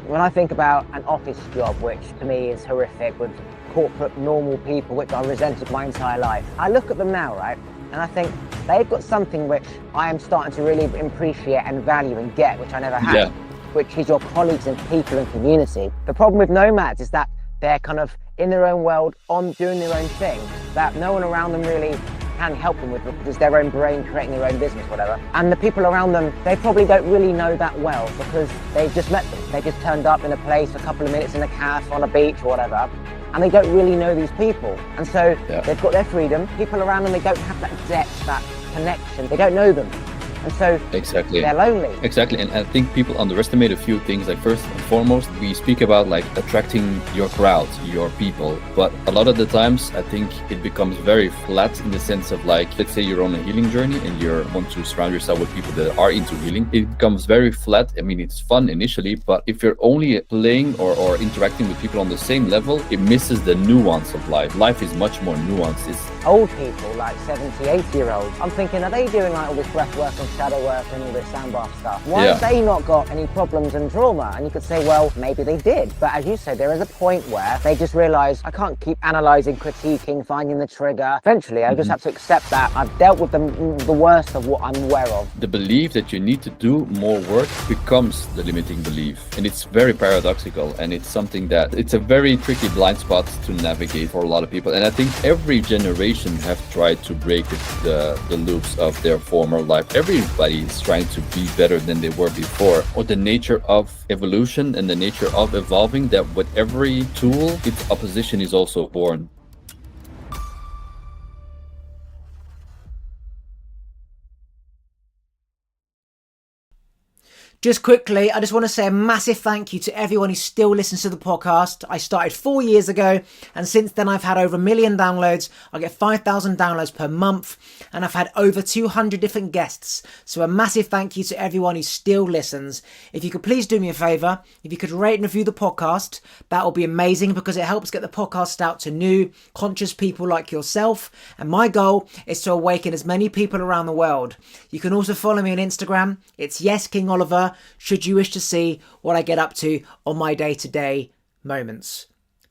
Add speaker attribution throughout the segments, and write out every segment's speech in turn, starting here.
Speaker 1: When I think about an office job, which to me is horrific, with corporate normal people, which I resented my entire life, I look at them now, right? And I think they've got something which I am starting to really appreciate and value and get, which I never had, which is your colleagues and people and community. The problem with nomads is that they're kind of in their own world, on doing their own thing, that no one around them really can help them with, because it's their own brain creating their own business, whatever. And the people around them, they probably don't really know that well, because they've just met them. They just turned up in a place for a couple of minutes in a cafe, on a beach or whatever, and they don't really know these people. And so they've got their freedom. People around them, they don't have that depth, that connection. They don't know them. And so they're lonely.
Speaker 2: Exactly. And I think people underestimate a few things. Like, first and foremost, we speak about like attracting your crowd, your people. But a lot of the times, I think it becomes very flat in the sense of, like, let's say you're on a healing journey and you want to surround yourself with people that are into healing. It becomes very flat. I mean, it's fun initially, but if you're only playing or interacting with people on the same level, it misses the nuance of life. Life is much more nuanced. It's
Speaker 1: old people, like 70, 80-year-olds. I'm thinking, are they doing like all this breath work and shadow work and all this sand bath stuff? Why have they not got any problems and trauma? And you could say, well, maybe they did. But as you said, there is a point where they just realize, I can't keep analyzing, critiquing, finding the trigger. Eventually, I just have to accept that I've dealt with the worst of what I'm aware of.
Speaker 2: The belief that you need to do more work becomes the limiting belief. And it's very paradoxical. And it's something that it's a very tricky blind spot to navigate for a lot of people. And I think every generation have tried to break the loops of their former life. Everybody is trying to be better than they were before. Or the nature of evolution and the nature of evolving, that with every tool, its opposition is also born.
Speaker 3: Just quickly, I just want to say a massive thank you to everyone who still listens to the podcast. I started 4 years ago, and since then I've had over 1 million downloads. I get 5,000 downloads per month, and I've had over 200 different guests. So a massive thank you to everyone who still listens. If you could please do me a favour, if you could rate and review the podcast, that would be amazing, because it helps get the podcast out to new, conscious people like yourself. And my goal is to awaken as many people around the world. You can also follow me on Instagram. It's YesKingOliver, should you wish to see what I get up to on my day-to-day moments.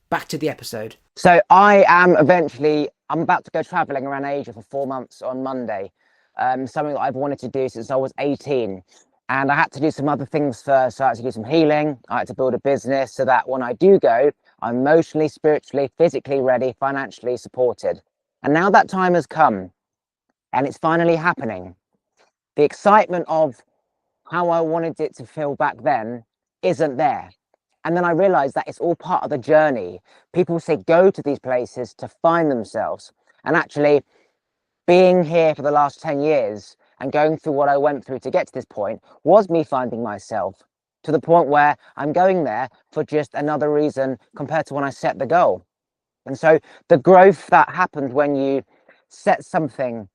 Speaker 3: Back to the episode.
Speaker 1: So I'm about to go traveling around Asia for 4 months on Monday. Something that I've wanted to do since I was 18. And I had to do some other things first. So I had to do some healing. I had to build a business so that when I do go, I'm emotionally, spiritually, physically ready, financially supported. And now that time has come and it's finally happening. The excitement of how I wanted it to feel back then isn't there. And then I realized that it's all part of the journey. People say go to these places to find themselves. And actually being here for the last 10 years and going through what I went through to get to this point was me finding myself, to the point where I'm going there for just another reason compared to when I set the goal. And so the growth that happens when you set something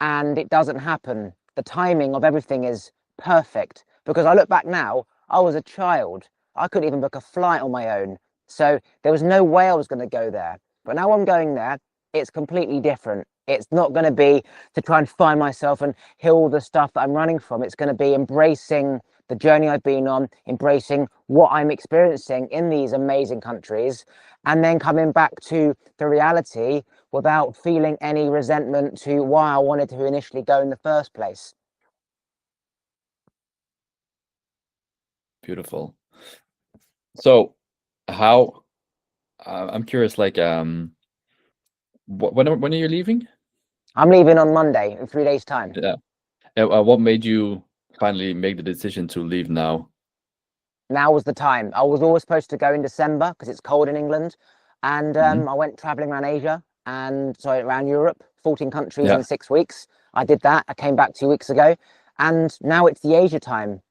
Speaker 1: and it doesn't happen, the timing of everything is perfect. Because I look back now, I was a child. I couldn't even book a flight on my own. So there was no way I was going to go there. But now I'm going there, it's completely different. It's not going to be to try and find myself and heal the stuff that I'm running from. It's going to be embracing the journey I've been on, embracing what I'm experiencing in these amazing countries, and then coming back to the reality without feeling any resentment to why I wanted to initially go in the first place.
Speaker 2: Beautiful. So how, I'm curious, like, when are you leaving?
Speaker 1: I'm leaving on Monday in 3 days' time.
Speaker 2: Yeah. What made you finally make the decision to leave now?
Speaker 1: Now was the time. I was always supposed to go in December because it's cold in England. And I went traveling around Asia around Europe, 14 countries in 6 weeks. I did that. I came back 2 weeks ago. And now it's the Asia time.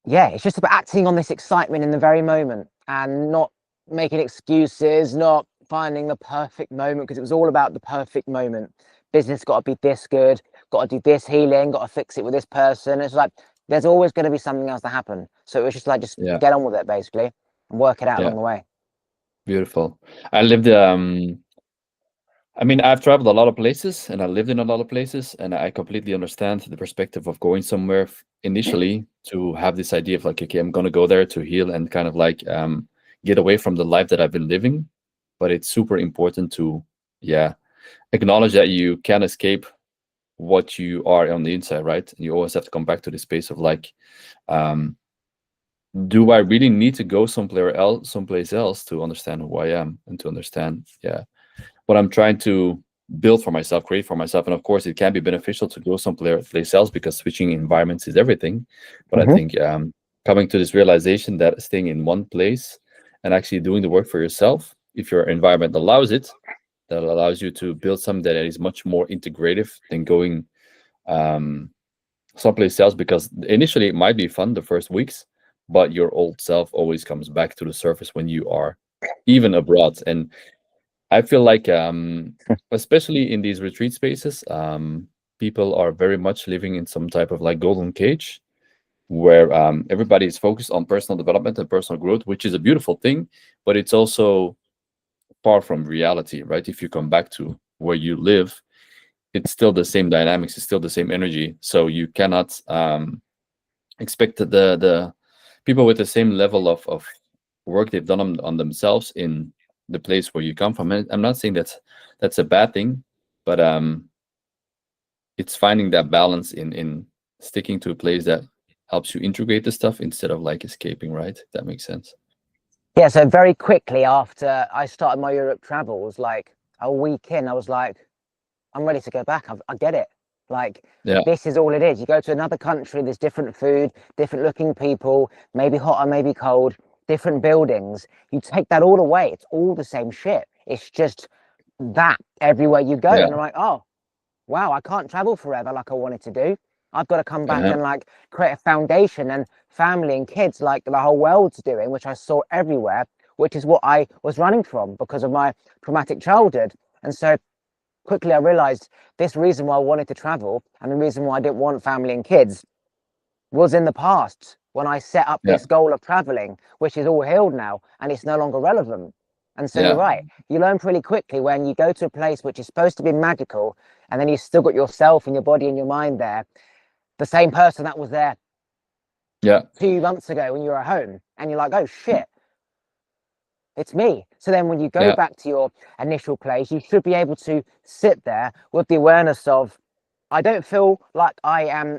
Speaker 1: It's just about acting on this excitement in the very moment and not making excuses, not finding the perfect moment, because it was all about the perfect moment. Business got to be this good, got to do this healing, got to fix it with this person. It's like, there's always going to be something else to happen. So it was just like, get on with it, basically, and work it out along the way.
Speaker 2: Beautiful. I lived I mean, I've traveled a lot of places and I lived in a lot of places, and I completely understand the perspective of going somewhere initially to have this idea of like, okay, I'm gonna go there to heal and kind of like get away from the life that I've been living. But it's super important to, yeah, acknowledge that you can escape what you are on the inside, right? And you always have to come back to the space of like, um, do I really need to go someplace else to understand who I am and to understand, yeah, what I'm trying to build for myself, create for myself. And of course, it can be beneficial to go someplace else because switching environments is everything. But I
Speaker 1: Hmm.
Speaker 2: think coming to this realization that staying in one place and actually doing the work for yourself, if your environment allows it, that allows you to build something that is much more integrative than going um, someplace else. Because initially it might be fun the first weeks, but your old self always comes back to the surface when you are even abroad. And I feel like, especially in these retreat spaces, people are very much living in some type of like golden cage where everybody is focused on personal development and personal growth, which is a beautiful thing, but it's also far from reality, right? If you come back to where you live, it's still the same dynamics, it's still the same energy. So you cannot expect the people with the same level of work they've done on themselves in the place where you come from. And I'm not saying that's a bad thing, but it's finding that balance in sticking to a place that helps you integrate the stuff instead of like escaping, right? If that makes sense.
Speaker 1: Yeah, so very quickly after I started my Europe travels, like a week in, I was like, I'm ready to go back. I get it. Like,
Speaker 2: Yeah,
Speaker 1: this is all it is. You go to another country, there's different food, different looking people, maybe hot or maybe cold, different buildings. You take that all away. It's all the same shit. It's just that everywhere you go.
Speaker 2: yeah,
Speaker 1: And I'm like, oh, wow, I can't travel forever like I wanted to do. I've got to come back
Speaker 2: yeah,
Speaker 1: and like create a foundation and family and kids like the whole world's doing, which I saw everywhere, which is what I was running from because of my traumatic childhood. And so quickly I realized this reason why I wanted to travel and the reason why I didn't want family and kids was in the past when I set up
Speaker 2: yeah,
Speaker 1: this goal of traveling, which is all healed now and it's no longer relevant. And so you're
Speaker 2: yeah,
Speaker 1: right. You learn pretty quickly when you go to a place which is supposed to be magical and then you still got yourself and your body and your mind there, the same person that was there
Speaker 2: yeah,
Speaker 1: 2 months ago when you were at home, and you're like, oh shit, it's me. So then when you go
Speaker 2: yeah,
Speaker 1: back to your initial place, you should be able to sit there with the awareness of, I don't feel like I am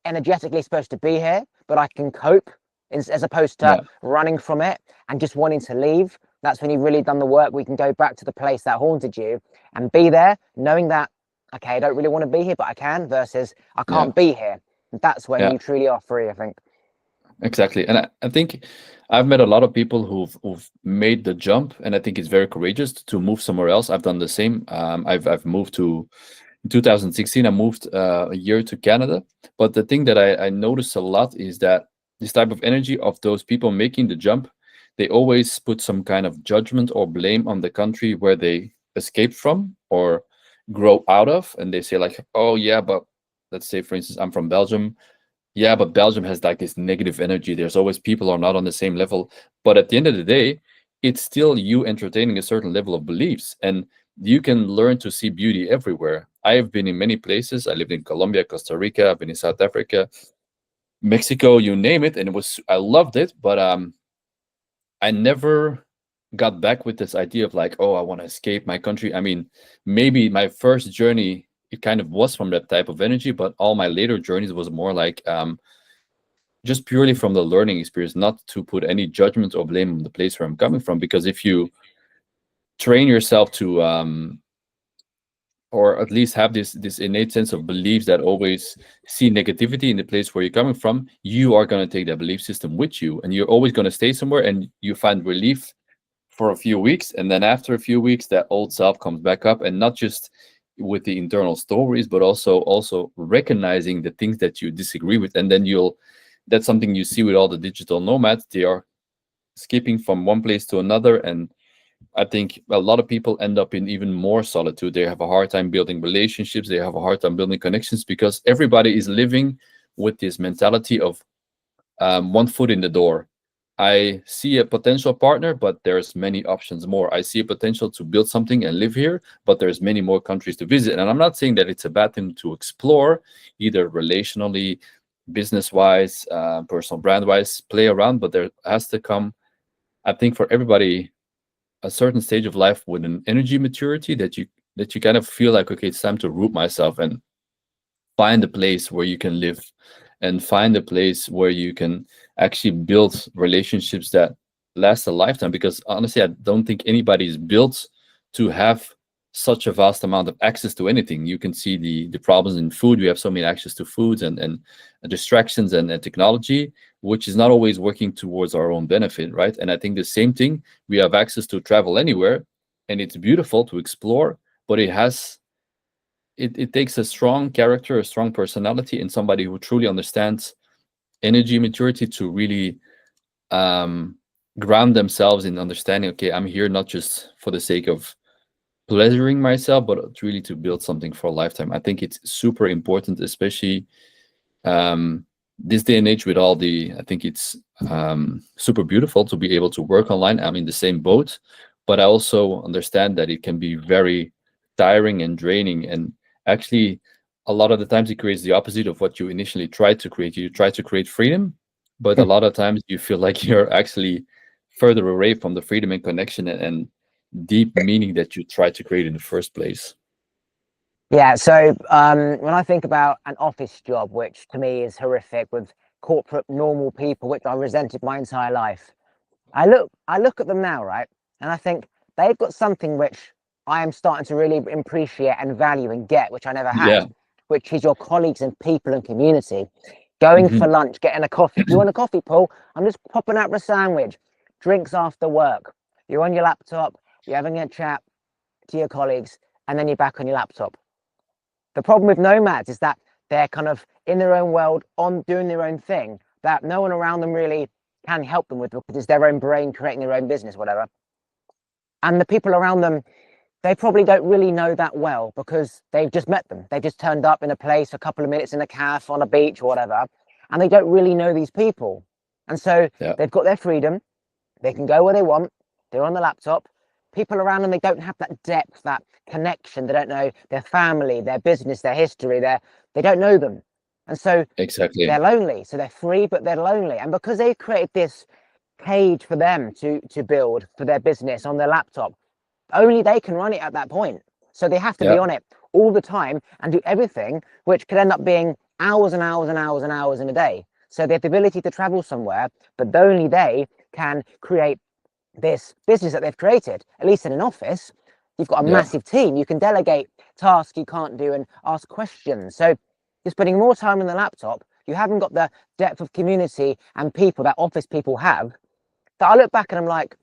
Speaker 1: energetically supposed to be here, but I can cope as opposed to
Speaker 2: yeah,
Speaker 1: running from it and just wanting to leave. That's when you've really done the work. We can go back to the place that haunted you and be there, knowing that, okay, I don't really want to be here, but I can, versus I
Speaker 2: yeah,
Speaker 1: can't be here. That's when
Speaker 2: yeah.
Speaker 1: you truly are free, I think.
Speaker 2: Exactly. And I think I've met a lot of people who've made the jump, and I think it's very courageous to move somewhere else. I've done the same. I've moved to in 2016. I moved a year to Canada. But the thing that I noticed a lot is that this type of energy of those people making the jump, they always put some kind of judgment or blame on the country where they escaped from or grow out of, and they say like, "Oh yeah, but let's say for instance, I'm from Belgium. Yeah, but Belgium has like this negative energy. There's always people are not on the same level. But at the end of the day, it's still you entertaining a certain level of beliefs. And you can learn to see beauty everywhere. I have been in many places. I lived in Colombia, Costa Rica, I've been in South Africa, Mexico, you name it. And I loved it. But I never got back with this idea of like, oh, I want to escape my country. I mean, maybe my first journey, it kind of was from that type of energy, but all my later journeys was more like, just purely from the learning experience, not to put any judgment or blame on the place where I'm coming from. Because if you train yourself to, or at least have this innate sense of beliefs that always see negativity in the place where you're coming from, you are going to take that belief system with you, and you're always going to stay somewhere, and you find relief for a few weeks, and then after a few weeks, that old self comes back up, and not just with the internal stories, but also recognizing the things that you disagree with, and then you'll that's something you see with all the digital nomads. They are skipping from one place to another. And I think a lot of people end up in even more solitude. They have a hard time building relationships. They have a hard time building connections because everybody is living with this mentality of one foot in the door. I see a potential partner, but there's many options more. I see a potential to build something and live here, but there's many more countries to visit. And I'm not saying that it's a bad thing to explore, either relationally, business-wise, personal brand-wise, play around. But there has to come, I think, for everybody, a certain stage of life with an energy maturity that you kind of feel like, okay, it's time to root myself and find a place where you can live and find a place where you can actually build relationships that last a lifetime. Because honestly, I don't think anybody is built to have such a vast amount of access to anything. You can see the problems in food. We have so many access to foods and distractions and technology, which is not always working towards our own benefit, right? And I think the same thing, we have access to travel anywhere, and it's beautiful to explore, but it takes a strong character, a strong personality, and somebody who truly understands energy maturity to really ground themselves in understanding, okay, I'm here not just for the sake of pleasuring myself, but it's really to build something for a lifetime. I think it's super important, especially this day and age with all the, I think it's super beautiful to be able to work online. I'm in the same boat, but I also understand that it can be very tiring and draining. And actually, a lot of the times it creates the opposite of what you initially tried to create. You try to create freedom, but a lot of times you feel like you're actually further away from the freedom and connection and deep meaning that you tried to create in the first place.
Speaker 1: Yeah, so when I think about an office job, which to me is horrific, with corporate normal people, which I resented my entire life, I look at them now, right, and I think they've got something which I am starting to really appreciate and value and get, which I never had,
Speaker 2: Yeah.
Speaker 1: which is your colleagues and people and community. Going for
Speaker 2: Mhm.
Speaker 1: lunch, getting a coffee. Do you want a coffee, Paul? I'm just popping out for a sandwich. Drinks after work. You're on your laptop, you're having a chat to your colleagues, and then you're back on your laptop. The problem with nomads is that they're kind of in their own world, on doing their own thing, that no one around them really can help them with, because it's their own brain creating their own business, whatever. And the people around them, they probably don't really know that well, because they've just met them. They've just turned up in a place for a couple of minutes in a cafe, on a beach or whatever, and they don't really know these people. And so
Speaker 2: Yeah.
Speaker 1: they've got their freedom. They can go where they want. They're on the laptop. People around them, they don't have that depth, that connection. They don't know their family, their business, their history. They don't know them. And so
Speaker 2: Exactly.
Speaker 1: they're lonely. So they're free, but they're lonely. And because they've created this cage for them to build for their business on their laptop, only they can run it at that point. So they have to be
Speaker 2: Yeah.
Speaker 1: on it all the time and do everything, which could end up being hours and hours and hours and hours in a day. So they have the ability to travel somewhere, but only they can create this business that they've created. At least in an office, you've got a
Speaker 2: Yeah.
Speaker 1: massive team. You can delegate tasks you can't do and ask questions. So you're spending more time on the laptop. You haven't got the depth of community and people that office people have. That I look back and I'm like,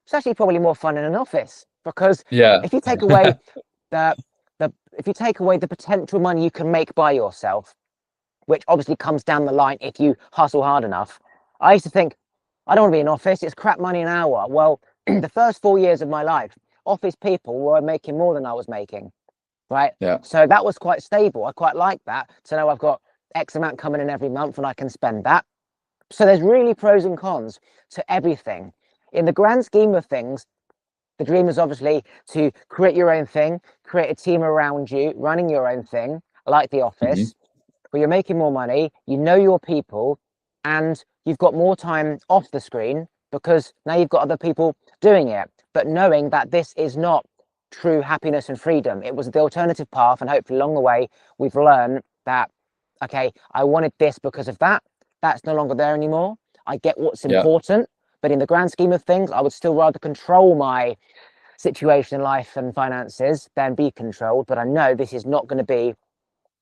Speaker 1: it's actually probably more fun in an office, because
Speaker 2: Yeah.
Speaker 1: if you take away the if you take away the potential money you can make by yourself, which obviously comes down the line if you hustle hard enough. I used to think, I don't want to be in office, it's crap money an hour. Well, the first 4 years of my life, office people were making more than I was making, right?
Speaker 2: Yeah.
Speaker 1: So that was quite stable. I quite like that, to know I've got X amount coming in every month and I can spend that. So there's really pros and cons to everything. In the grand scheme of things, the dream is obviously to create your own thing, create a team around you, running your own thing, like the
Speaker 2: Mhm.
Speaker 1: office, where you're making more money, you know your people, and you've got more time off the screen, because now you've got other people doing it. But knowing that this is not true happiness and freedom, it was the alternative path, and hopefully along the way we've learned that, okay, I wanted this because of that. That's no longer there anymore. I get what's
Speaker 2: Yeah.
Speaker 1: important, but in the grand scheme of things, I would still rather control my situation in life and finances than be controlled. But I know this is not going to be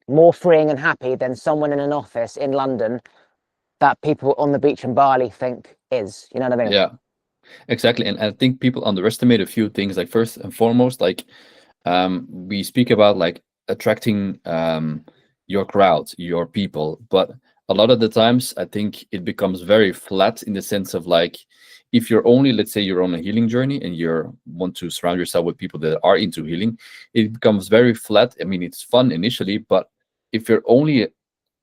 Speaker 1: more freeing and happy than someone in an office in London that people on the beach in Bali think is. You know what I mean?
Speaker 2: Yeah. Exactly. And I think people underestimate a few things. Like, first and foremost, like we speak about like attracting your crowd, your people, but a lot of the times I think it becomes very flat, in the sense of like, if you're only, let's say you're on a healing journey and you want to surround yourself with people that are into healing, it becomes very flat. I mean, it's fun initially, but if you're only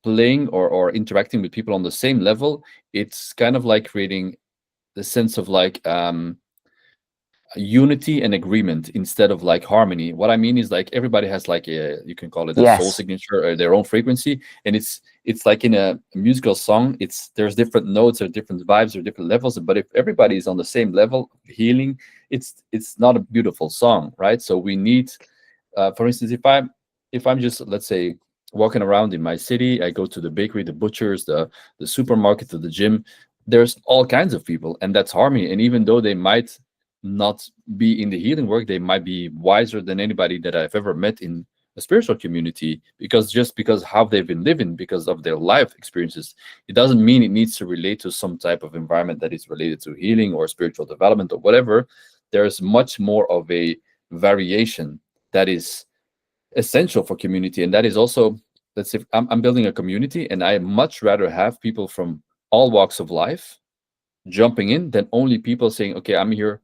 Speaker 2: playing or interacting with people on the same level, it's kind of like creating the sense of like unity and agreement instead of like harmony. What I mean is like everybody has like a, you can call it a soul
Speaker 1: Yes.
Speaker 2: signature or their own frequency, and it's like in a musical song, there's different notes or different vibes or different levels, but if everybody is on the same level of healing, it's not a beautiful song, right? So we need, for instance, if I'm just, let's say, walking around in my city, I go to the bakery, the butchers, the supermarket, to the gym, there's all kinds of people, and that's harmony. And even though they might not be in the healing work, they might be wiser than anybody that I've ever met in a spiritual community, because how they've been living, because of their life experiences. It doesn't mean it needs to relate to some type of environment that is related to healing or spiritual development or whatever. There's much more of a variation that is essential for community, and that is also, let's say, I'm building a community, and I much rather have people from all walks of life jumping in than only people saying, okay, I'm here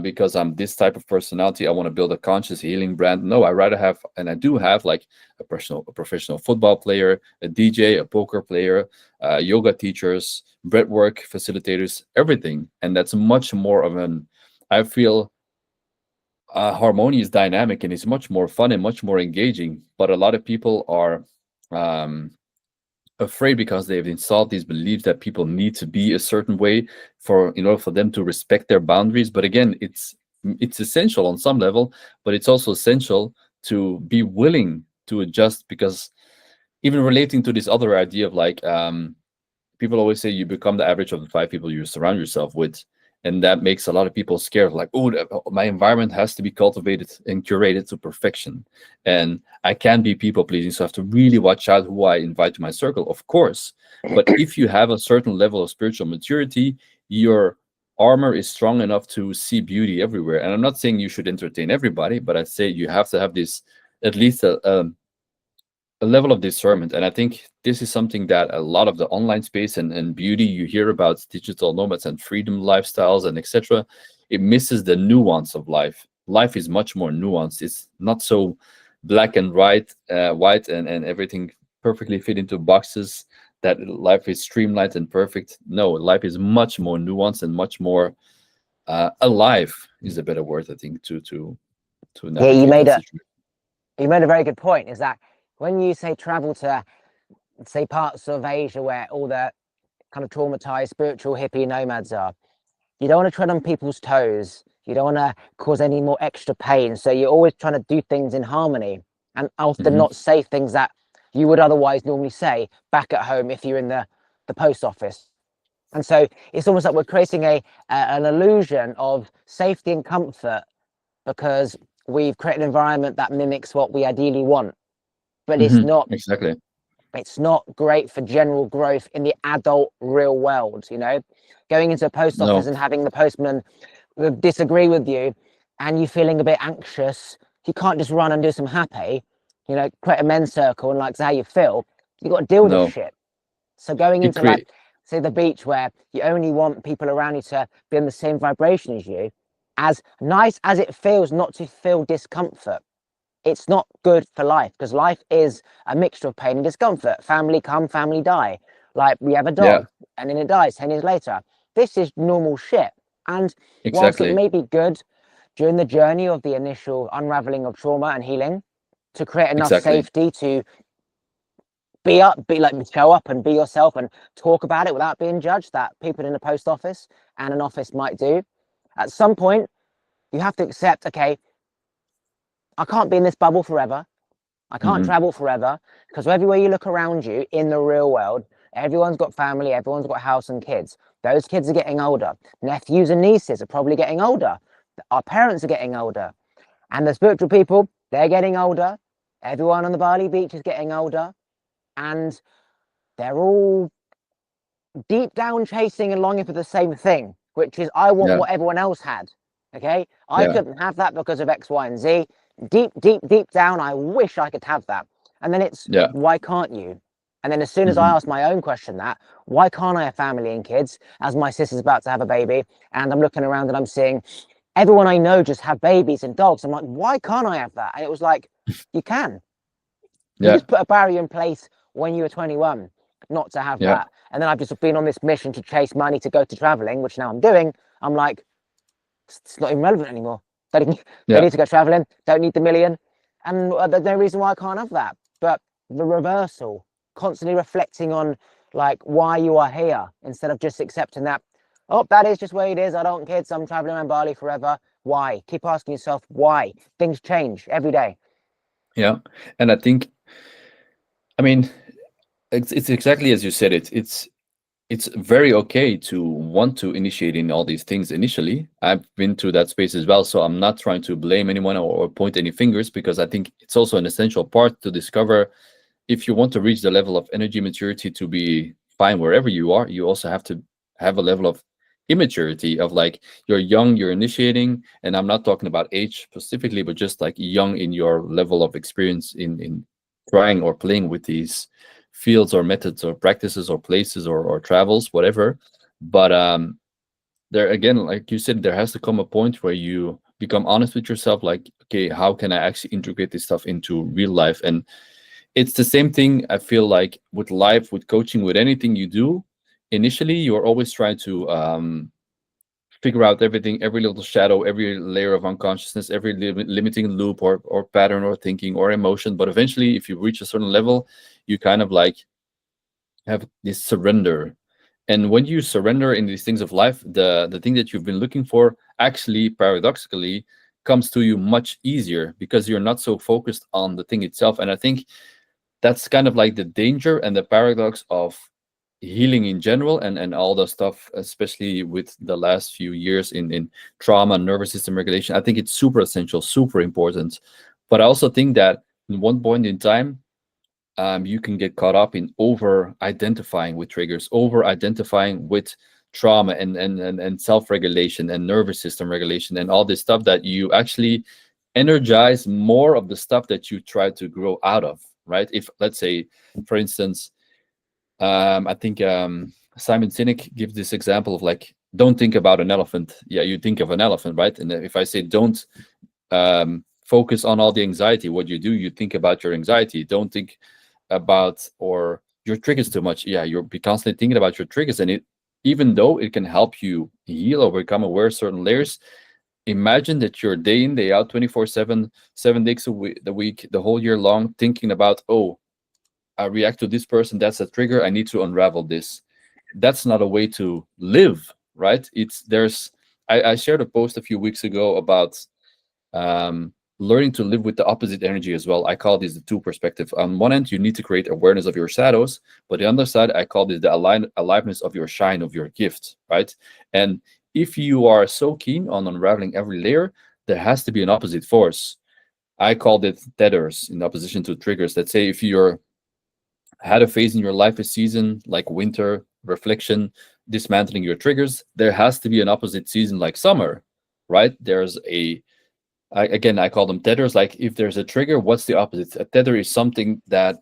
Speaker 2: because I'm this type of personality, I want to build a conscious healing brand. No, I rather have, and I do have, like a professional football player, a DJ, a poker player, yoga teachers, breathwork facilitators, everything. And that's much more of an, I feel, harmonious dynamic, and it's much more fun and much more engaging. But a lot of people are um, afraid because they've installed these beliefs that people need to be a certain way for, in order for them to respect their boundaries. But again, it's essential on some level, but it's also essential to be willing to adjust, because even relating to this other idea of like, people always say you become the average of the 5 people you surround yourself with, and that makes a lot of people scared, like, oh, my environment has to be cultivated and curated to perfection, and I can't be people pleasing, so I have to really watch out who I invite to my circle, of course. But if you have a certain level of spiritual maturity, your armor is strong enough to see beauty everywhere. And I'm not saying you should entertain everybody, but I'd say you have to have this, at least a level of discernment. And I think this is something that a lot of the online space and beauty you hear about, digital nomads and freedom lifestyles and etc., it misses the nuance of life. Life is much more nuanced. It's not so black and white and everything perfectly fit into boxes, that life is streamlined and perfect. No, life is much more nuanced and much more alive is a better word, I think, to
Speaker 1: Yeah,
Speaker 2: navigate that situation.
Speaker 1: you made a very good point, is that when you say travel to, say, parts of Asia where all the kind of traumatized spiritual hippie nomads are, you don't want to tread on people's toes. You don't want to cause any more extra pain. So you're always trying to do things in harmony, and often not say things that you would otherwise normally say back at home if you're in the post office. And so it's almost like we're creating an illusion of safety and comfort because we've created an environment that mimics what we ideally want. But it's not
Speaker 2: Exactly.
Speaker 1: it's not great for general growth in the adult real world. Going into a post office
Speaker 2: No.
Speaker 1: and having the postman disagree with you and you feeling a bit anxious, you can't just run and do some happy, create a men's circle and like say how you feel. You got to deal with this
Speaker 2: No.
Speaker 1: shit. So going
Speaker 2: It
Speaker 1: into like, say, the beach where you only want people around you to be in the same vibration as you, as nice as it feels not to feel discomfort, it's not good for life, because life is a mixture of pain and discomfort. Family come, family die. Like, we have a dog and then it dies 10 years later. This is normal shit. And whilst it
Speaker 2: Exactly.
Speaker 1: may be good during the journey of the initial unraveling of trauma and healing to create enough
Speaker 2: Exactly.
Speaker 1: safety to show up and be yourself and talk about it without being judged, that people in a post office and an office might do, at some point you have to accept, okay, I can't be in this bubble forever. I can't travel forever, because everywhere you look around you in the real world, everyone's got family, everyone's got a house and kids. Those kids are getting older. Nephews and nieces are probably getting older. Our parents are getting older. And the spiritual people, they're getting older. Everyone on the Bali beach is getting older. And they're all deep down chasing and longing for the same thing, which is, I want what everyone else had. Okay? I couldn't have that because of X, Y, and Z. Deep down, I wish I could have that. And then it's, why can't you? And then as soon as I ask my own question, that, why can't I have family and kids, as my sister's about to have a baby, and I'm looking around and I'm seeing everyone I know just have babies and dogs. I'm like, why can't I have that? And it was like, you can. You just put a barrier in place when you were 21 not to have that. and then I've just been on this mission to chase money to go to traveling, which now I'm doing. I'm like, it's not even relevant anymore. Don't
Speaker 2: Yeah.
Speaker 1: need to go traveling, don't need the million. And there's no reason why I can't have that. But the reversal, constantly reflecting on like why you are here instead of just accepting that, oh, that is just where it is. I don't want kids. I'm traveling around Bali forever. Why? Keep asking yourself why. Things change every day.
Speaker 2: Yeah. And I think, I mean, it's exactly as you said it. It's very okay to want to initiate in all these things initially. I've been through that space as well, so I'm not trying to blame anyone or point any fingers, because I think it's also an essential part to discover. If you want to reach the level of energy maturity to be fine wherever you are, you also have to have a level of immaturity of like, you're young, you're initiating, and I'm not talking about age specifically, but just like young in your level of experience in trying or playing with these fields or methods or practices or places or travels, whatever. But there again, like you said, there has to come a point where you become honest with yourself, like, okay, how can I actually integrate this stuff into real life? And it's the same thing, I feel like, with life, with coaching, with anything you do. Initially, you're always trying to figure out everything, every little shadow, every layer of unconsciousness, every limiting loop or pattern or thinking or emotion. But eventually, if you reach a certain level, you kind of like have this surrender. And when you surrender in these things of life, the thing that you've been looking for actually paradoxically comes to you much easier, because you're not so focused on the thing itself. And I think that's kind of like the danger and the paradox of healing in general, and all the stuff, especially with the last few years in trauma and nervous system regulation. I think it's super essential, super important. But I also think that in one point in time, you can get caught up in over identifying with triggers, over identifying with trauma and self-regulation and nervous system regulation and all this stuff, that you actually energize more of the stuff that you try to grow out of, right? If, let's say, for instance, I think Simon Sinek gives this example of like, don't think about an elephant. Yeah, you think of an elephant, right? And if I say don't focus on all the anxiety, what you do, you think about your anxiety. Don't think about or your triggers too much. Yeah, you're be constantly thinking about your triggers, and it, even though it can help you heal or become aware of certain layers, imagine that you're day in, day out, 24/7, 7 days the week, the whole year long, thinking about, oh, I react to this person, that's a trigger, I need to unravel this. That's not a way to live, right? I shared a post a few weeks ago about learning to live with the opposite energy as well. I call this the two perspective. On one end, you need to create awareness of your shadows, but the other side, I call this the aliveness of your shine, of your gift, right? And if you are so keen on unraveling every layer, there has to be an opposite force. I called it tethers in opposition to triggers. Let's say if you're had a phase in your life, a season like winter, reflection, dismantling your triggers, there has to be an opposite season like summer, right? Again, I call them tethers. Like, if there's a trigger, what's the opposite? A tether is something that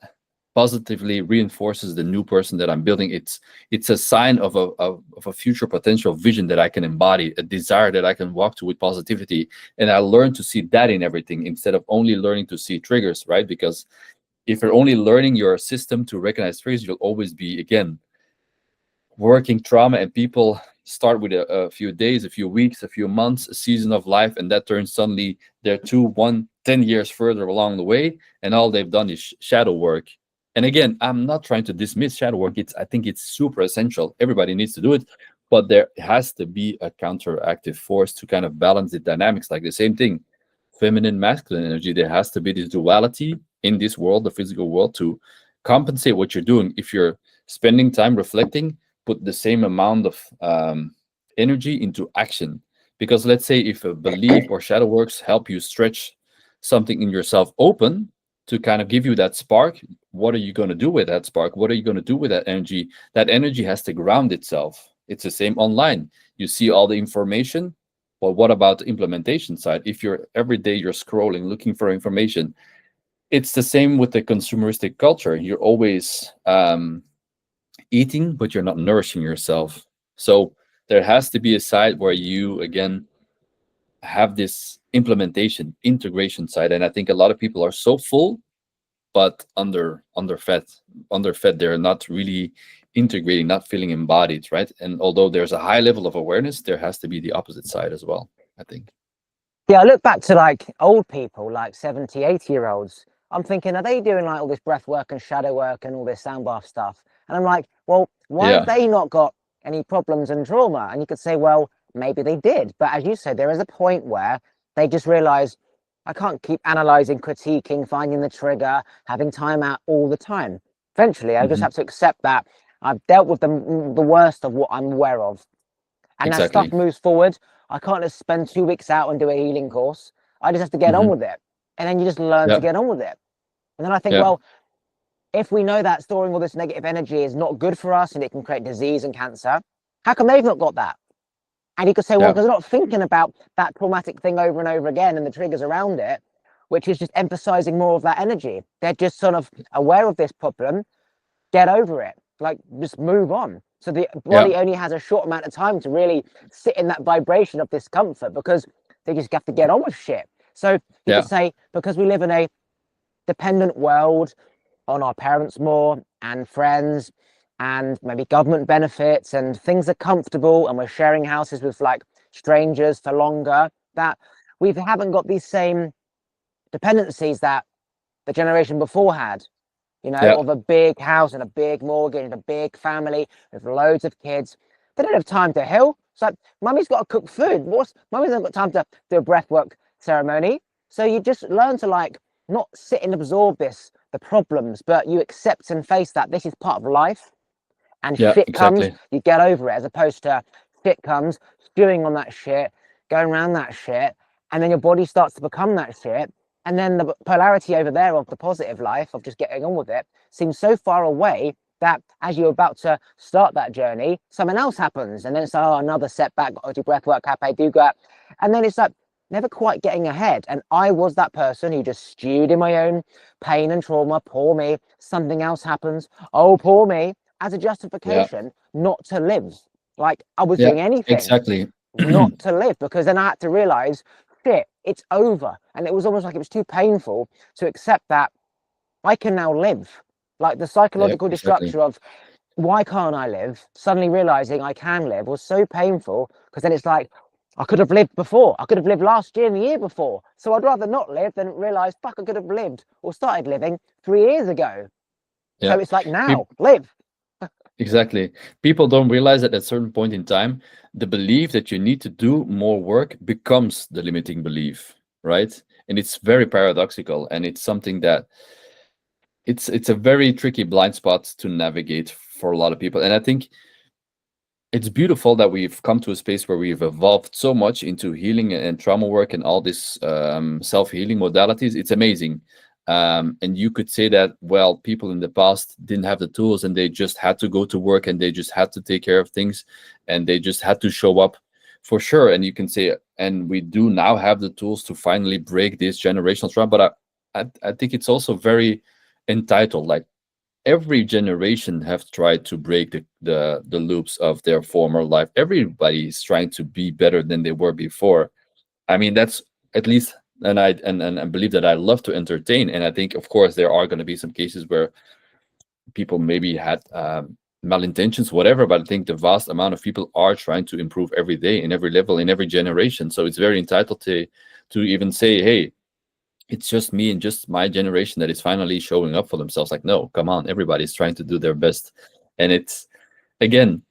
Speaker 2: positively reinforces the new person that I'm building. It's a sign of a future potential vision that I can embody, a desire that I can walk to with positivity. And I learn to see that in everything instead of only learning to see triggers, right? Because if you're only learning your system to recognize triggers, you'll always be, again, working trauma, and people start with a few days, a few weeks, a few months, a season of life, and that turns suddenly they're 10 years further along the way, and all they've done is shadow work. And again, I'm not trying to dismiss shadow work. I think it's super essential. Everybody needs to do it, but there has to be a counteractive force to kind of balance the dynamics. Like the same thing, feminine, masculine energy. There has to be this duality in this world, the physical world, to compensate what you're doing. If you're spending time reflecting, put the same amount of energy into action. Because let's say if a belief or shadow works help you stretch something in yourself open to kind of give you that spark, what are you going to do with that spark? What are you going to do with that energy? That energy has to ground itself. It's the same online. You see all the information, but what about the implementation side? If you're every day you're scrolling, looking for information, it's the same with the consumeristic culture. You're always eating, but you're not nourishing yourself. So there has to be a side where you, again, have this implementation, integration side. And I think a lot of people are so full, but underfed. They're not really integrating, not feeling embodied, right? And although there's a high level of awareness, there has to be the opposite side as well, I think.
Speaker 1: Yeah, I look back to like old people, like 70, 80-year-olds. I'm thinking, are they doing like all this breath work and shadow work and all this sound bath stuff? And I'm like, well, why have
Speaker 2: Yeah.
Speaker 1: they not got any problems and trauma? And you could say, well, maybe they did. But as you said, there is a point where they just realize I can't keep analyzing, critiquing, finding the trigger, having time out all the time. Eventually, I just
Speaker 2: Hmm.
Speaker 1: have to accept that I've dealt with the worst of what I'm aware of. And as stuff
Speaker 2: Exactly.
Speaker 1: moves forward, I can't just spend 2 weeks out and do a healing course. I just have to get on
Speaker 2: Hmm.
Speaker 1: with it. And then you just learn to
Speaker 2: Yeah.
Speaker 1: get on with it. And then I think,
Speaker 2: Yeah.
Speaker 1: well, if we know that storing all this negative energy is not good for us and it can create disease and cancer, how come they've not got that? And you could say, well,
Speaker 2: Yeah.
Speaker 1: because they're not thinking about that traumatic thing over and over again and the triggers around it, which is just emphasizing more of that energy. They're just sort of aware of this problem, get over it, like just move on. So the
Speaker 2: Yeah.
Speaker 1: body only has a short amount of time to really sit in that vibration of discomfort because they just have to get on with shit. So you could
Speaker 2: Yeah.
Speaker 1: say, because we live in a dependent world on our parents more and friends and maybe government benefits and things are comfortable and we're sharing houses with like strangers for longer, that we haven't got these same dependencies that the generation before had, you know,
Speaker 2: Yeah.
Speaker 1: of a big house and a big mortgage and a big family with loads of kids. They don't have time to heal. It's like, mummy's got to cook food. Mummy's not got time to do a breathwork ceremony. So you just learn to like not sit and absorb the problems, but you accept and face that this is part of life and
Speaker 2: Yeah.
Speaker 1: shit comes,
Speaker 2: Exactly.
Speaker 1: you get over it, as opposed to shit comes, stewing on that shit, going around that shit, and then your body starts to become that shit. And then the polarity over there of the positive life, of just getting on with it, seems so far away that as you're about to start that journey, something else happens. And then it's, oh, another setback, got to do breath work, cafe, do that. And then it's like never quite getting ahead. And I was that person who just stewed in my own pain and trauma. Poor me. Something else happens. Oh, poor me, as a
Speaker 2: Yeah.
Speaker 1: justification not to live. Like I was
Speaker 2: Yeah.
Speaker 1: doing anything
Speaker 2: Exactly.
Speaker 1: not to live, because then I had to realize, shit, it's over. And it was almost like it was too painful to accept that I can now live. Like the
Speaker 2: Yeah.
Speaker 1: psychological
Speaker 2: Exactly.
Speaker 1: destruction of why can't I live? Suddenly realizing I can live was so painful, because then it's like, I could have lived before. I could have lived last year and the year before. So I'd rather not live than realize, fuck, I could have lived or started living 3 years ago.
Speaker 2: Yeah.
Speaker 1: So it's like,
Speaker 2: Peop
Speaker 1: now, live.
Speaker 2: Exactly. People don't realize that at a certain point in time, the belief that you need to do more work becomes the limiting belief, right? And it's very paradoxical, and it's something that it's a very tricky blind spot to navigate for a lot of people. And I think it's beautiful that we've come to a space where we've evolved so much into healing and trauma work and all this self-healing modalities. It's amazing. And you could say that, well, people in the past didn't have the tools and they just had to go to work and they just had to take care of things and they just had to show up, for sure. And you can say, and we do now have the tools to finally break this generational trauma. But I think it's also very entitled. Like, every generation have tried to break the loops of their former life. Everybody is trying to be better than they were before. I mean, that's at least, and I believe that I love to entertain. And I think, of course, there are going to be some cases where people maybe had malintentions, whatever. But I think the vast amount of people are trying to improve every day, in every level, in every generation. So it's very entitled to even say, hey, it's just me and just my generation that is finally showing up for themselves. Like, no, come on, everybody's trying to do their best. And it's, again,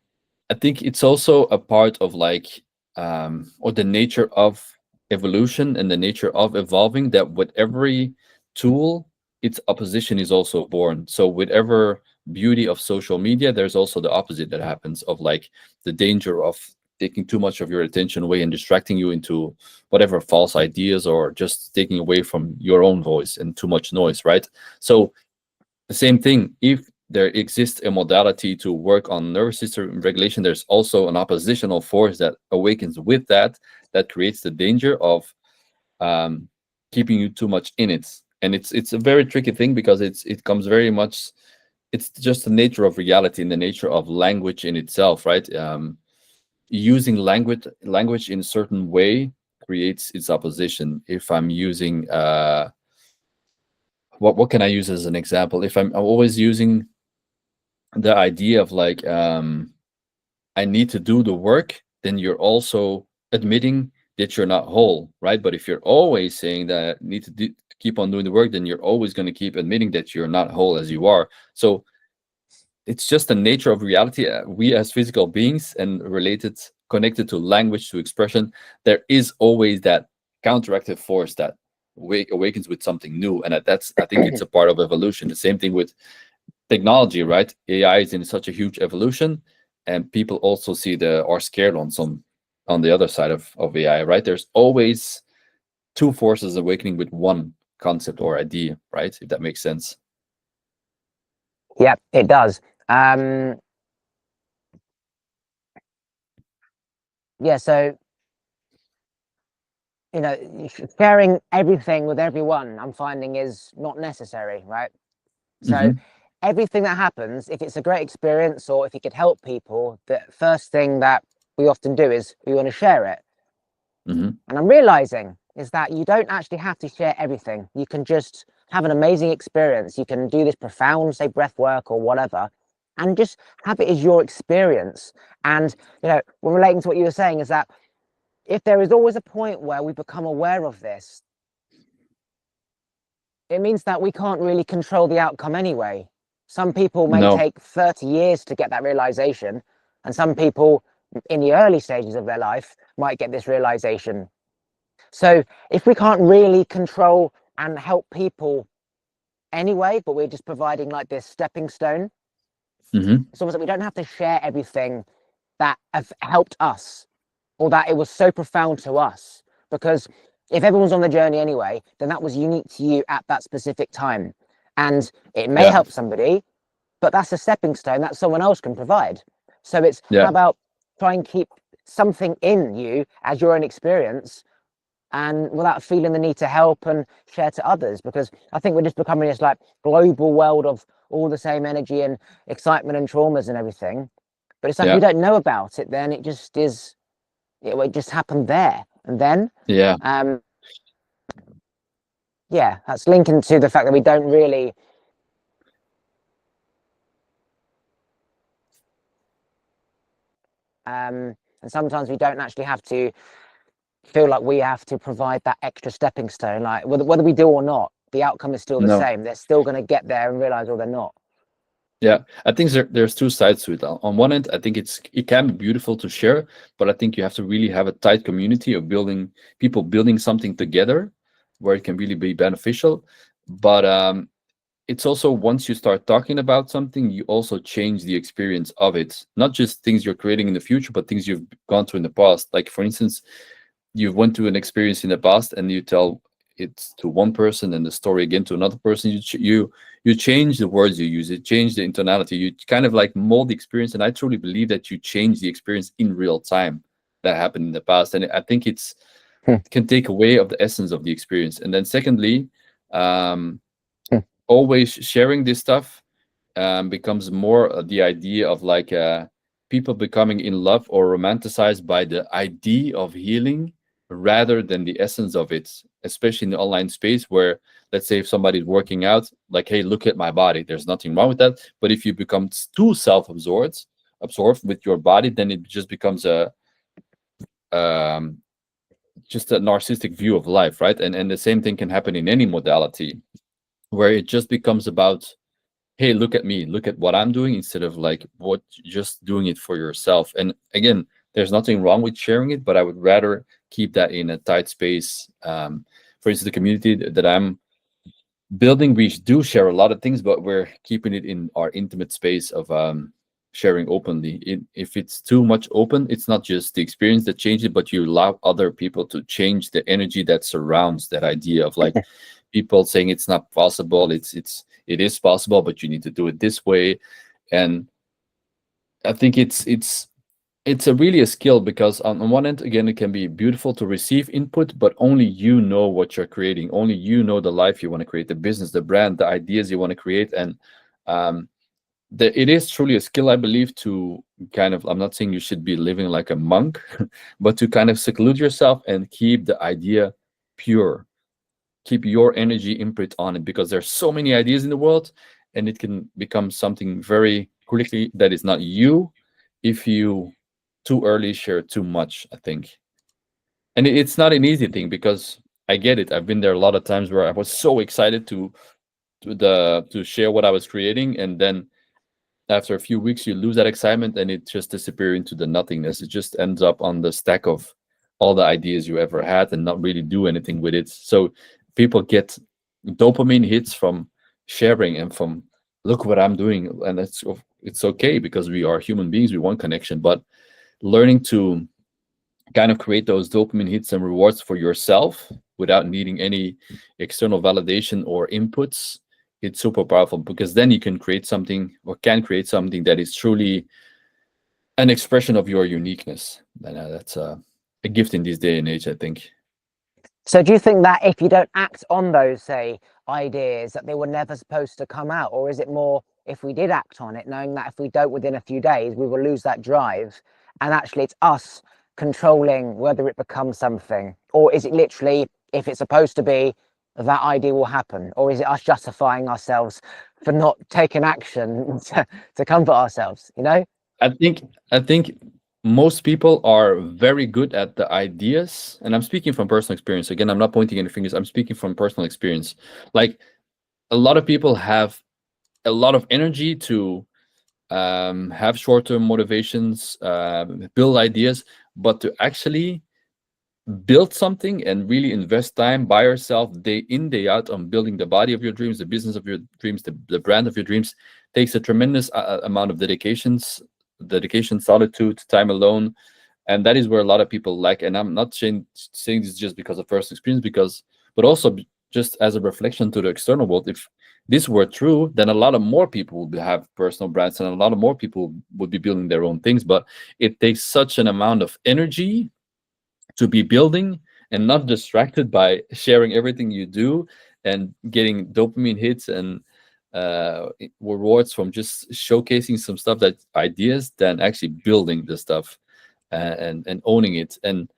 Speaker 2: I think it's also a part of like or the nature of evolution and the nature of evolving, that with every tool, its opposition is also born. So with every beauty of social media, there's also the opposite that happens, of like the danger of taking too much of your attention away and distracting you into whatever false ideas, or just taking away from your own voice and too much noise, right? So the same thing, if there exists a modality to work on nervous system regulation, there's also an oppositional force that awakens with that, that creates the danger of um, keeping you too much in it. And it's a very tricky thing, because it comes very much, it's just the nature of reality and the nature of language in itself, right? Using language in a certain way creates its opposition. If I'm using what can I use as an example? If I'm always using the idea of like I need to do the work, then you're also admitting that you're not whole, right? But if you're always saying that I need to keep on doing the work, then you're always going to keep admitting that you're not whole as you are. So it's just the nature of reality. We as physical beings and related, connected to language, to expression, there is always that counteractive force that awakens with something new, and that's, I think it's a part of evolution. The same thing with technology, right? AI is in such a huge evolution, and people also see the are scared on some on the other side of AI, right? There's always two forces awakening with one concept or idea, right? If that makes sense.
Speaker 1: Yeah, it does. Yeah, so sharing everything with everyone, I'm finding, is not necessary, right? So
Speaker 2: Mm-hmm.
Speaker 1: everything that happens, if it's a great experience or if it could help people, the first thing that we often do is we want to share it.
Speaker 2: Mm-hmm.
Speaker 1: And I'm realizing is that you don't actually have to share everything. You can just have an amazing experience. You can do this profound, say, breath work or whatever, and just have it as your experience. And, we're relating to what you were saying, is that if there is always a point where we become aware of this, it means that we can't really control the outcome anyway. Some people may
Speaker 2: No.
Speaker 1: take 30 years to get that realization, and some people in the early stages of their life might get this realization. So if we can't really control and help people anyway, but we're just providing like this stepping stone,
Speaker 2: Mm-hmm.
Speaker 1: it's almost like we don't have to share everything that have helped us or that it was so profound to us, because if everyone's on the journey anyway, then that was unique to you at that specific time, and it may
Speaker 2: Yeah.
Speaker 1: help somebody, but that's a stepping stone that someone else can provide. So it's how
Speaker 2: Yeah.
Speaker 1: about try and keep something in you as your own experience, and without feeling the need to help and share to others, because I think we're just becoming this like global world of all the same energy and excitement and traumas and everything. But it's like if we
Speaker 2: Yeah.
Speaker 1: don't know about it, then it just is, it just happened there. And then
Speaker 2: Yeah.
Speaker 1: um yeah, that's linking to the fact that we don't really and sometimes we don't actually have to feel like we have to provide that extra stepping stone, like whether we do or not, the outcome is still the
Speaker 2: No.
Speaker 1: same. They're still going to get there and realize, or they're not.
Speaker 2: Yeah, I think there's two sides to it. On one end, I think it can be beautiful to share, but I think you have to really have a tight community of people building something together, where it can really be beneficial. But it's also, once you start talking about something, you also change the experience of it. Not just things you're creating in the future, but things you've gone through in the past. Like for instance, you went through an experience in the past and you tell it to one person and the story again to another person. You change the words you use, it change the tonality, you kind of like mold the experience. And I truly believe that you change the experience in real time that happened in the past, and I think it
Speaker 1: Hmm,
Speaker 2: can take away of the essence of the experience. And then secondly, um
Speaker 1: hmm,
Speaker 2: always sharing this stuff becomes more the idea of like people becoming in love or romanticized by the idea of healing rather than the essence of it, especially in the online space where, let's say, if somebody's working out, like, hey, look at my body, there's nothing wrong with that. But if you become too absorbed with your body, then it just becomes a um, just a narcissistic view of life, right? And the same thing can happen in any modality, where it just becomes about, hey, look at me, look at what I'm doing, instead of like what just doing it for yourself. And again, there's nothing wrong with sharing it, but I would rather keep that in a tight space. For instance, the community that I'm building, we do share a lot of things, but we're keeping it in our intimate space of sharing openly. If it's too much open, it's not just the experience that changes, but you allow other people to change the energy that surrounds that idea of like people saying it's not possible, it is possible, but you need to do it this way. And I think it's a really a skill, because on one end, again, it can be beautiful to receive input, but only you know what you're creating, only you know the life you want to create, the business, the brand, the ideas you want to create. And um it is truly a skill, I believe, to kind of, I'm not saying you should be living like a monk, but to kind of seclude yourself and keep the idea pure, keep your energy imprint on it, because there's so many ideas in the world, and it can become something very quickly that is not you if you too early share too much, I think. And it's not an easy thing, because I get it. I've been there a lot of times where I was so excited to share what I was creating, and then after a few weeks you lose that excitement and it just disappears into the nothingness. It just ends up on the stack of all the ideas you ever had and not really do anything with it. So people get dopamine hits from sharing and from, look what I'm doing, and it's okay, because we are human beings, we want connection. But learning to kind of create those dopamine hits and rewards for yourself without needing any external validation or inputs, it's super powerful, because then you can create something, or can create something, that is truly an expression of your uniqueness. And that's a gift in this day and age, I think.
Speaker 1: So do you think that if you don't act on those, say, ideas, that they were never supposed to come out? Or is it more, if we did act on it, knowing that if we don't within a few days, we will lose that drive, and actually it's us controlling whether it becomes something? Or is it literally, if it's supposed to be, that idea will happen? Or is it us justifying ourselves for not taking action to comfort ourselves, you know?
Speaker 2: I think most people are very good at the ideas, and I'm speaking from personal experience. Again, I'm not pointing any fingers. I'm speaking from personal experience. Like, a lot of people have a lot of energy to have short-term motivations, build ideas, but to actually build something and really invest time by yourself, day in, day out, on building the body of your dreams, the business of your dreams, the brand of your dreams, takes a tremendous amount of dedication, solitude, time alone. And that is where a lot of people lack. And I'm not saying this just because of personal experience, but also just as a reflection to the external world. If this were true, then a lot of more people would have personal brands, and a lot of more people would be building their own things. But it takes such an amount of energy to be building, and not distracted by sharing everything you do and getting dopamine hits and rewards from just showcasing some stuff, that ideas, than actually building the stuff and owning it. And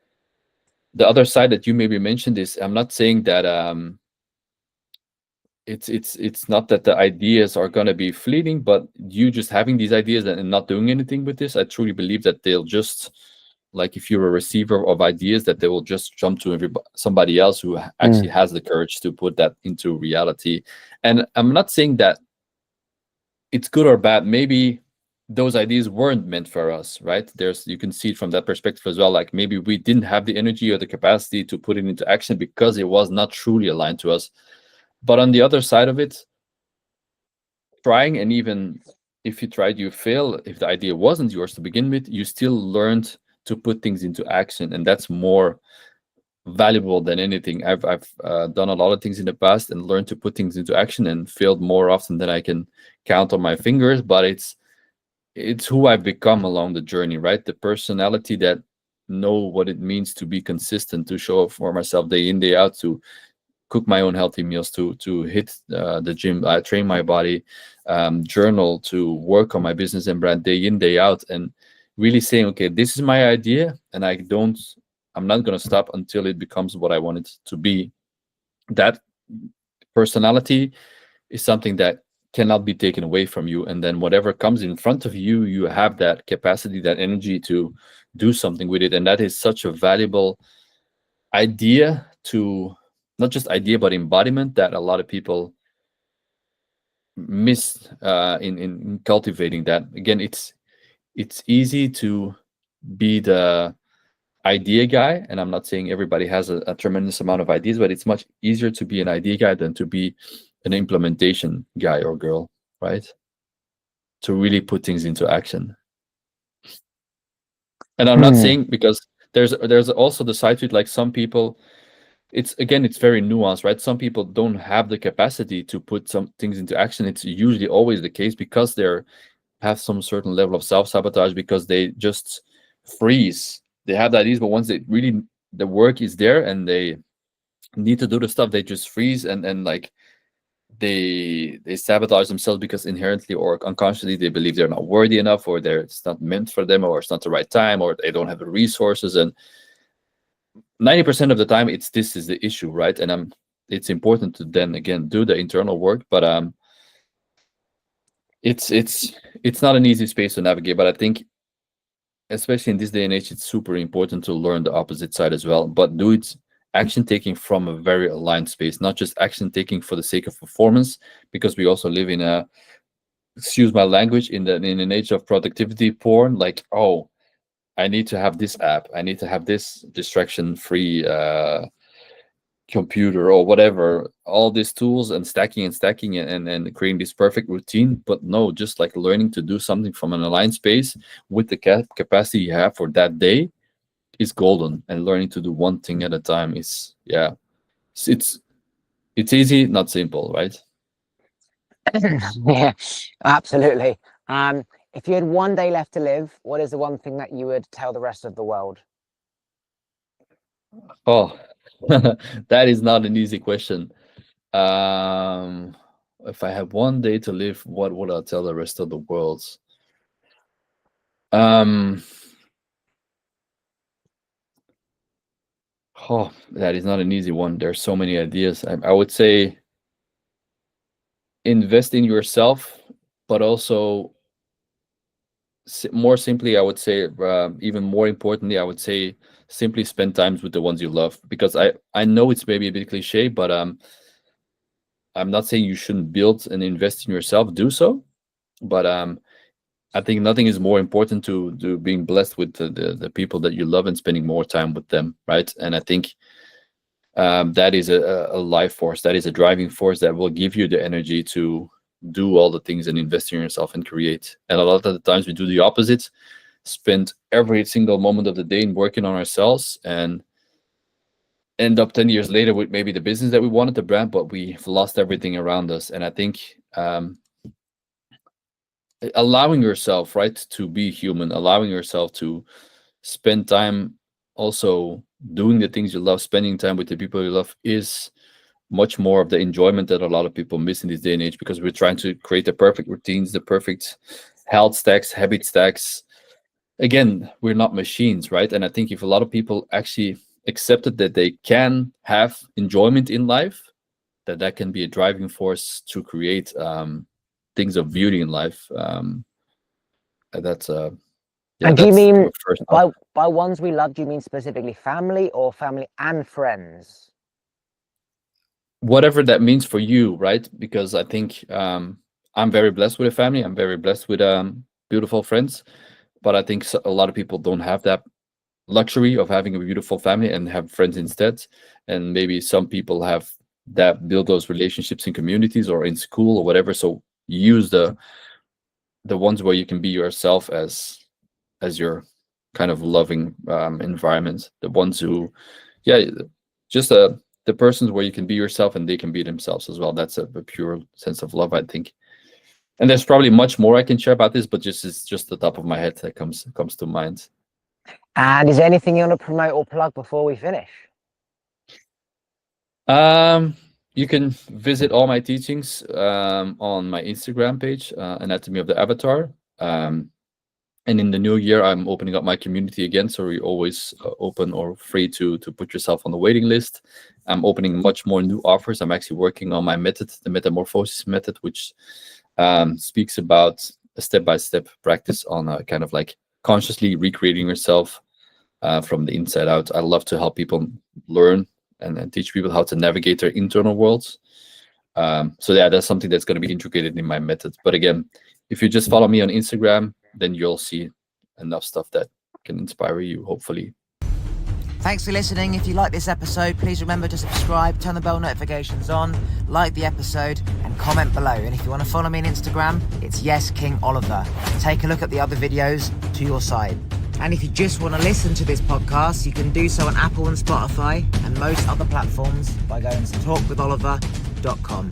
Speaker 2: the other side that you maybe mentioned is, I'm not saying that it's not that the ideas are going to be fleeting, but you just having these ideas and not doing anything with this, I truly believe that they'll just, like, if you're a receiver of ideas, that they will just jump to somebody else who actually has the courage to put that into reality. And I'm not saying that it's good or bad. Maybe those ideas weren't meant for us, right? You can see it from that perspective as well. Like, maybe we didn't have the energy or the capacity to put it into action because it was not truly aligned to us. But on the other side of it, trying, and even if you tried, you fail, if the idea wasn't yours to begin with, you still learned to put things into action, and that's more valuable than anything. I've done a lot of things in the past and learned to put things into action, and failed more often than I can count on my fingers. But it's who I've become along the journey, right? The personality that know what it means to be consistent, to show up for myself day in, day out, to cook my own healthy meals, to hit the gym, train my body, journal, to work on my business and brand day in, day out, and really saying, okay, this is my idea, and I'm not going to stop until it becomes what I want it to be. That personality is something that cannot be taken away from you. And then whatever comes in front of you, you have that capacity, that energy to do something with it. And that is such a valuable idea, to not just idea, but embodiment, that a lot of people miss in cultivating that. Again, it's easy to be the idea guy, and I'm not saying everybody has a tremendous amount of ideas, but it's much easier to be an idea guy than to be an implementation guy or girl, right? To really put things into action. And I'm not saying, because there's also the side to it, like, some people, it's very nuanced, right? Some people don't have the capacity to put some things into action. It's usually always the case because they're have some certain level of self-sabotage, because they just freeze. They have the ideas, but once the work is there and they need to do the stuff, they just freeze, and like they sabotage themselves, because inherently or unconsciously they believe they're not worthy enough, or it's not meant for them, or it's not the right time, or they don't have the resources. And 90% of the time, this is the issue, right? And it's important to then again do the internal work, but It's not an easy space to navigate, but I think especially in this day and age, it's super important to learn the opposite side as well, but do it action taking from a very aligned space, not just action taking for the sake of performance, because we also live in a, excuse my language, in an age of productivity porn. Like, oh, I need to have this app, I need to have this distraction free computer or whatever, all these tools, and stacking and creating this perfect routine. But no, just like learning to do something from an aligned space with the capacity you have for that day is golden. And learning to do one thing at a time is, yeah, it's easy, not simple, right?
Speaker 1: Yeah, absolutely. If you had one day left to live, what is the one thing that you would tell the rest of the world?
Speaker 2: Oh, that is not an easy question. If I had one day to live, what would I tell the rest of the world? Oh, that is not an easy one. There's so many ideas. I would say invest in yourself, but also more simply, I would say, even more importantly, I would say simply spend times with the ones you love. Because I know it's maybe a bit cliche, but I'm not saying you shouldn't build and invest in yourself. Do so, but I think nothing is more important to being blessed with the people that you love and spending more time with them, right? And I think that is a life force, that is a driving force that will give you the energy to do all the things and invest in yourself and create. And a lot of the times we do the opposite, spend every single moment of the day in working on ourselves, and end up 10 years later with maybe the business that we wanted, the brand, but we've lost everything around us. And I think allowing yourself, right, to be human, allowing yourself to spend time also doing the things you love, spending time with the people you love, is much more of the enjoyment that a lot of people miss in this day and age, because we're trying to create the perfect routines, the perfect health stacks, habit stacks. Again, we're not machines, right? And I think if a lot of people actually accepted that they can have enjoyment in life, that can be a driving force to create things of beauty in life. That's yeah.
Speaker 1: And do you
Speaker 2: That's
Speaker 1: mean
Speaker 2: the first thought.
Speaker 1: by ones we love, do you mean specifically family or family and friends?
Speaker 2: Whatever that means for you, right? Because I think I'm very blessed with a family. I'm very blessed with beautiful friends, but I think a lot of people don't have that luxury of having a beautiful family and have friends instead. And maybe some people have that, build those relationships in communities or in school or whatever. So use the ones where you can be yourself as your kind of loving environment. The ones who, yeah, just the persons where you can be yourself and they can be themselves as well. That's a pure sense of love, I think. And there's probably much more I can share about this, but it's just the top of my head that comes to mind.
Speaker 1: And is there anything you want to promote or plug before we finish?
Speaker 2: You can visit all my teachings on my Instagram page, Anatomy of the Avatar. And in the new year, I'm opening up my community again. So we're always open or free to put yourself on the waiting list. I'm opening much more new offers. I'm actually working on my method, the Metamorphosis method, which speaks about a step-by-step practice on kind of like consciously recreating yourself from the inside out. I love to help people learn and teach people how to navigate their internal worlds. So yeah, that's something that's going to be integrated in my method. But again, if you just follow me on Instagram, then you'll see enough stuff that can inspire you, hopefully.
Speaker 3: Thanks for listening. If you like this episode, please remember to subscribe, turn the bell notifications on, like the episode, and comment below. And if you want to follow me on Instagram, it's YesKingOliver. Take a look at the other videos to your side. And if you just want to listen to this podcast, you can do so on Apple and Spotify and most other platforms by going to talkwitholiver.com.